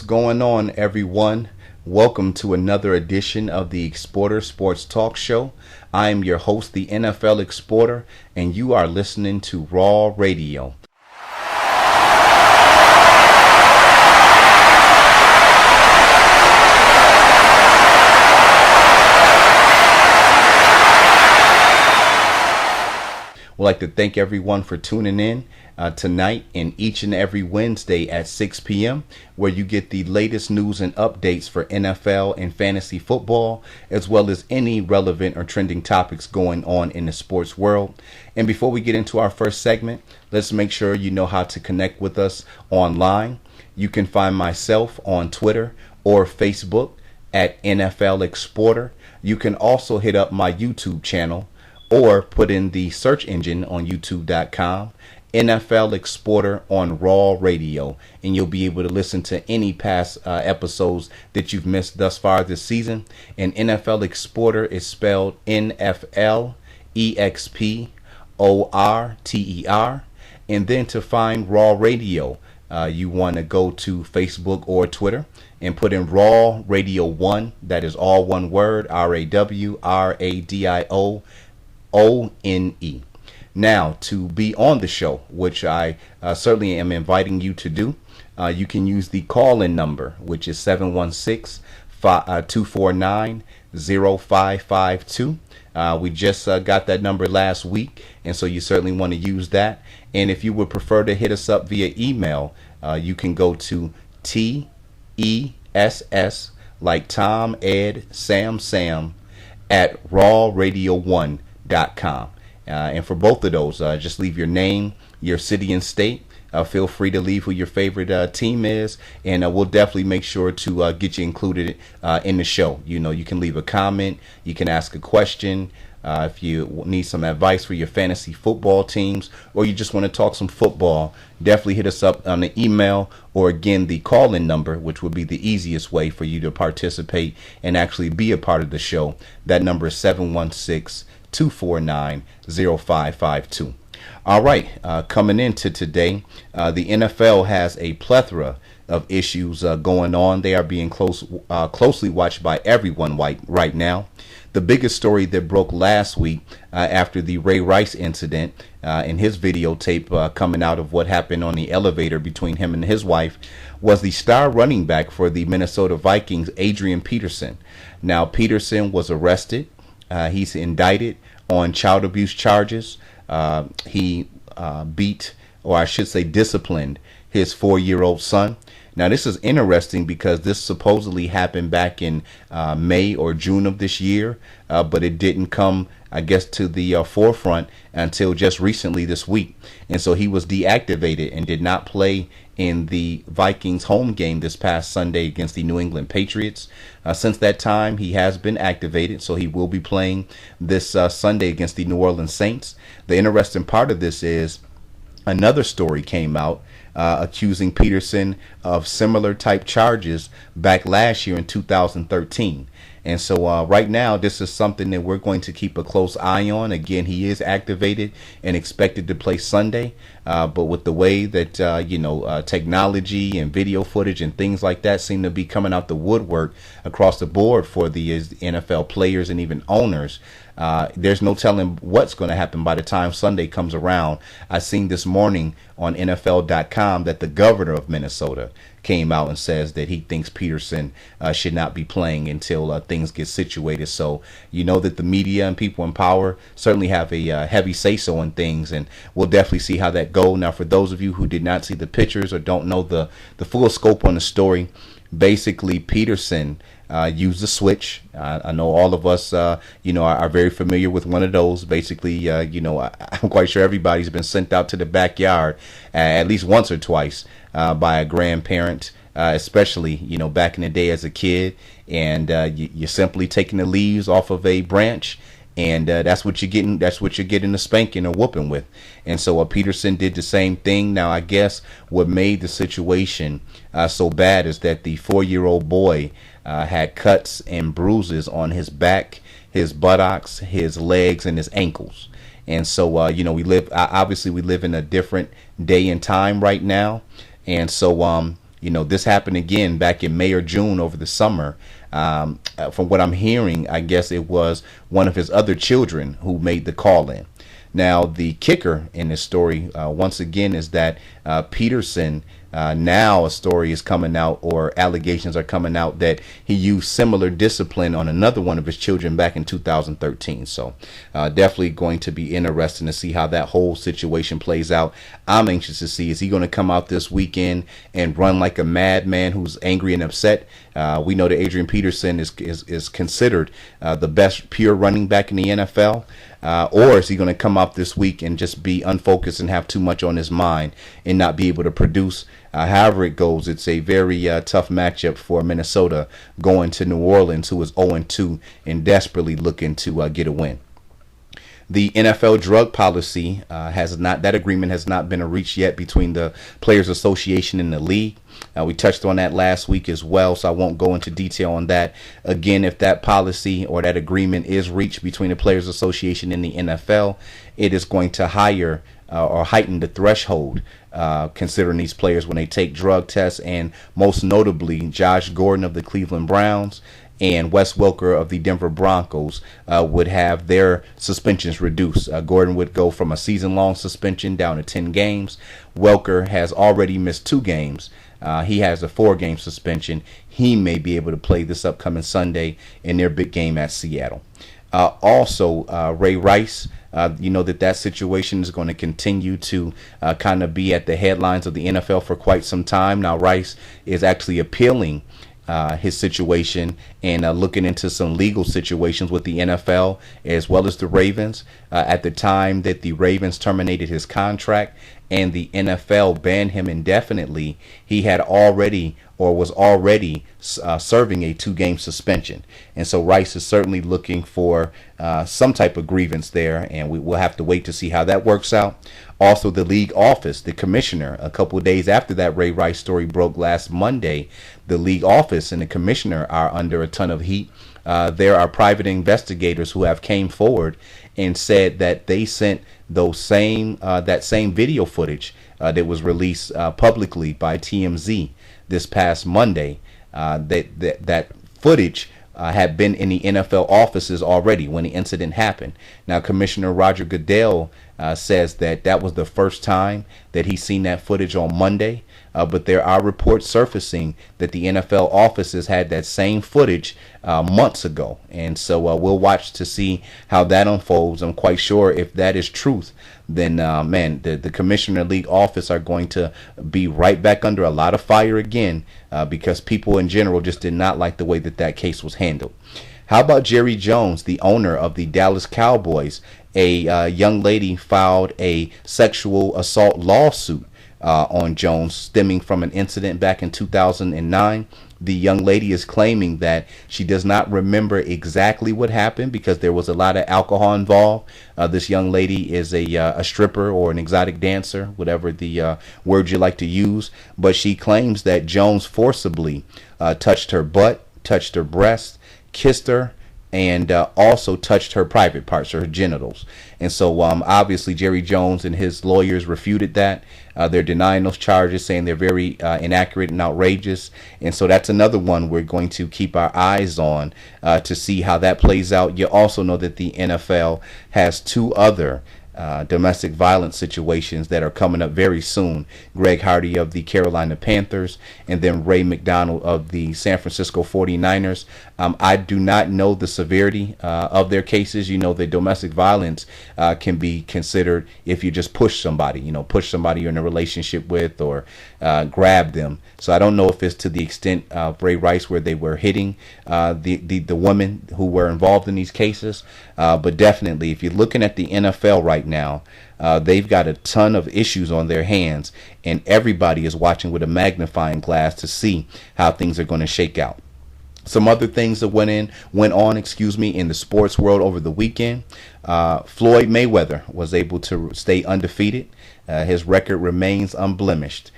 going on, everyone? Welcome to another edition of the Exporter Sports Talk Show. I am your host, the NFL Exporter, and you are listening to Raw Radio. We'd like to thank everyone for tuning in tonight and each and every Wednesday at 6 p.m. where you get the latest news and updates for NFL and fantasy football, as well as any relevant or trending topics going on in the sports world. And before we get into our first segment, let's make sure you know how to connect with us online. You can find myself on Twitter or Facebook at NFLExporter. You can also hit up my YouTube channel or put in the search engine on youtube.com, NFL Exporter on Raw Radio, and you'll be able to listen to any past episodes that you've missed thus far this season. And NFL Exporter is spelled NFLExporter. And then to find Raw Radio, you want to go to Facebook or Twitter and put in Raw Radio 1. That is all one word, RAWRADIO. ONE. Now, to be on the show, which I certainly am inviting you to do, you can use the call-in number, which is 716-249-0552. We just got that number last week, and so you certainly want to use that. And if you would prefer to hit us up via email, you can go to TESS, like Tom, Ed, Sam, at rawradio1.com. And for both of those, just leave your name, your city and state. Feel free to leave who your favorite team is, and we'll definitely make sure to get you included in the show. You know, you can leave a comment, you can ask a question. If you need some advice for your fantasy football teams, or you just want to talk some football, definitely hit us up on the email, or again the call-in number, which would be the easiest way for you to participate and actually be a part of the show. That number is 716-249-0552. All right, coming into today, the NFL has a plethora of issues going on. They are being closely watched by everyone right now. The biggest story that broke last week after the Ray Rice incident and his videotape coming out of what happened on the elevator between him and his wife was the star running back for the Minnesota Vikings, Adrian Peterson. Now, Peterson was arrested. He's indicted on child abuse charges. He beat, or I should say disciplined, his 4-year-old son. Now, this is interesting because this supposedly happened back in May or June of this year, but it didn't come, I guess, to the forefront until just recently this week. And so he was deactivated and did not play in the Vikings home game this past Sunday against the New England Patriots. Since that time, he has been activated, so he will be playing this Sunday against the New Orleans Saints. The interesting part of this is another story came out accusing Peterson of similar type charges back last year in 2013. And so right now, this is something that we're going to keep a close eye on. Again, he is activated and expected to play Sunday. But with the way that, technology and video footage and things like that seem to be coming out the woodwork across the board for the NFL players and even owners, there's no telling what's going to happen by the time Sunday comes around. I seen this morning on NFL.com that the governor of Minnesota came out and says that he thinks Peterson should not be playing until things get situated. So you know that the media and people in power certainly have a heavy say-so on things, and we'll definitely see how that goes. Now, for those of you who did not see the pictures or don't know the full scope on the story, basically Peterson used a switch. I know all of us, are very familiar with one of those. Basically, I'm quite sure everybody's been sent out to the backyard at least once or twice by a grandparent, especially, back in the day as a kid. And you're simply taking the leaves off of a branch, and that's what you're getting. That's what you're getting a spanking or whooping with. And so Peterson did the same thing. Now, I guess what made the situation so bad is that the 4-year-old boy had cuts and bruises on his back, his buttocks, his legs, and his ankles. And so, we live in a different day and time right now. And so, This happened again back in May or June over the summer. From what I'm hearing, I guess it was one of his other children who made the call in. Now, the kicker in this story, once again, is that Peterson, now a story is coming out, or allegations are coming out, that he used similar discipline on another one of his children back in 2013. So definitely going to be interesting to see how that whole situation plays out. I'm anxious to see, is he going to come out this weekend and run like a madman who's angry and upset? We know that Adrian Peterson is considered the best pure running back in the NFL. Or is he going to come out this week and just be unfocused and have too much on his mind and not be able to produce? However it goes, it's a very tough matchup for Minnesota going to New Orleans, who is 0-2 and desperately looking to get a win. The NFL drug policy that agreement has not been reached yet between the Players Association and the league. We touched on that last week as well, so I won't go into detail on that. Again, if that policy or that agreement is reached between the Players Association and the NFL, it is going to higher or heighten the threshold considering these players when they take drug tests, and most notably Josh Gordon of the Cleveland Browns and Wes Welker of the Denver Broncos would have their suspensions reduced. Gordon would go from a season-long suspension down to 10 games. Welker has already missed 2 games. He has a 4-game suspension. He may be able to play this upcoming Sunday in their big game at Seattle. Also, Ray Rice, that situation is going to continue to kind of be at the headlines of the NFL for quite some time. Now, Rice is actually appealing his situation and looking into some legal situations with the NFL as well as the Ravens. At the time that the Ravens terminated his contract and the NFL banned him indefinitely, he had already or was already serving a 2-game suspension. And so Rice is certainly looking for some type of grievance there, and we will have to wait to see how that works out. Also, the league office, the commissioner, a couple of days after that Ray Rice story broke last Monday, the league office and the commissioner are under a ton of heat. There are private investigators who have came forward and said that they sent that same video footage that was released publicly by TMZ this past Monday. That footage had been in the NFL offices already when the incident happened. Now, Commissioner Roger Goodell says that was the first time that he's seen that footage on Monday. But there are reports surfacing that the NFL offices had that same footage months ago. And so we'll watch to see how that unfolds. I'm quite sure if that is truth, then, the commissioner league office are going to be right back under a lot of fire again because people in general just did not like the way that case was handled. How about Jerry Jones, the owner of the Dallas Cowboys? A young lady filed a sexual assault lawsuit on Jones stemming from an incident back in 2009. The young lady is claiming that she does not remember exactly what happened because there was a lot of alcohol involved. This young lady is a stripper or an exotic dancer, whatever the word you like to use. But she claims that Jones forcibly touched her butt, touched her breast, kissed her, and also touched her private parts, her genitals. And so obviously Jerry Jones and his lawyers refuted that. They're denying those charges, saying they're very inaccurate and outrageous. And so that's another one we're going to keep our eyes on to see how that plays out. You also know that the NFL has 2 other domestic violence situations that are coming up very soon. Greg Hardy of the Carolina Panthers and then Ray McDonald of the San Francisco 49ers. I do not know the severity of their cases. The domestic violence can be considered if you just push somebody, you're in a relationship with or grab them. So I don't know if it's to the extent of Ray Rice where they were hitting the women who were involved in these cases. But definitely, if you're looking at the NFL right now, they've got a ton of issues on their hands, and everybody is watching with a magnifying glass to see how things are going to shake out. Some other things that went on in the sports world over the weekend. Floyd Mayweather was able to stay undefeated. His record remains unblemished.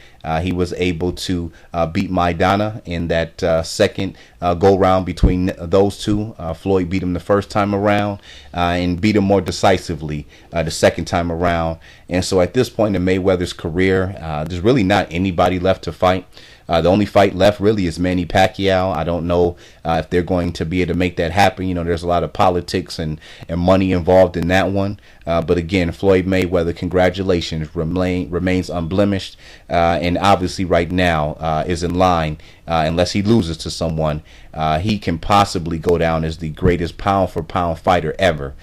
He was able to beat Maidana in that second go round between those two. Floyd beat him the first time around and beat him more decisively the second time around. And so at this point in Mayweather's career, there's really not anybody left to fight. The only fight left really is Manny Pacquiao. I don't know if they're going to be able to make that happen. You know, there's a lot of politics and money involved in that one. But again, Floyd Mayweather, congratulations, remains unblemished. And obviously right now is in line, unless he loses to someone, he can possibly go down as the greatest pound for pound fighter ever,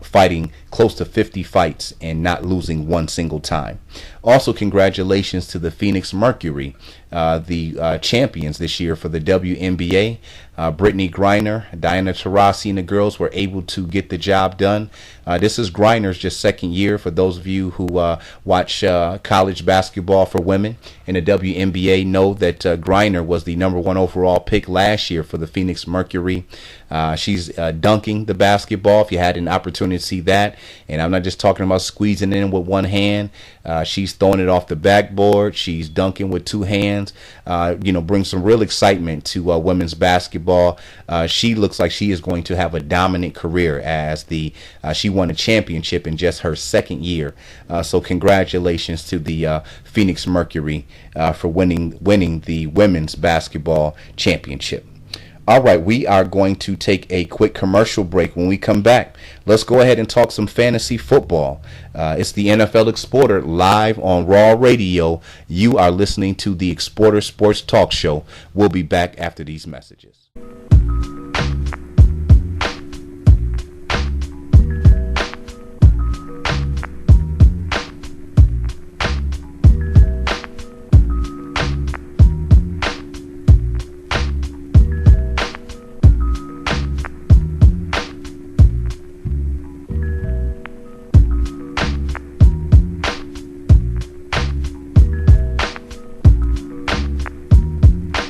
fighting close to 50 fights and not losing one single time. Also, congratulations to the Phoenix Mercury, the champions this year for the WNBA. Brittany Griner, Diana Taurasi, and the girls were able to get the job done. This is Griner's just second year. For those of you who watch college basketball for women in the WNBA, know that Griner was the #1 overall pick last year for the Phoenix Mercury. She's dunking the basketball, if you had an opportunity to see that. And I'm not just talking about squeezing it in with one hand. She's throwing it off the backboard. She's dunking with two hands. Brings some real excitement to women's basketball. She looks like she is going to have a dominant career as she won a championship in just her second year. So congratulations to the Phoenix Mercury for winning the women's basketball championship. All right, we are going to take a quick commercial break. When we come back, let's go ahead and talk some fantasy football. It's the NFL Exporter live on Raw Radio. You are listening to the Exporter Sports Talk Show. We'll be back after these messages.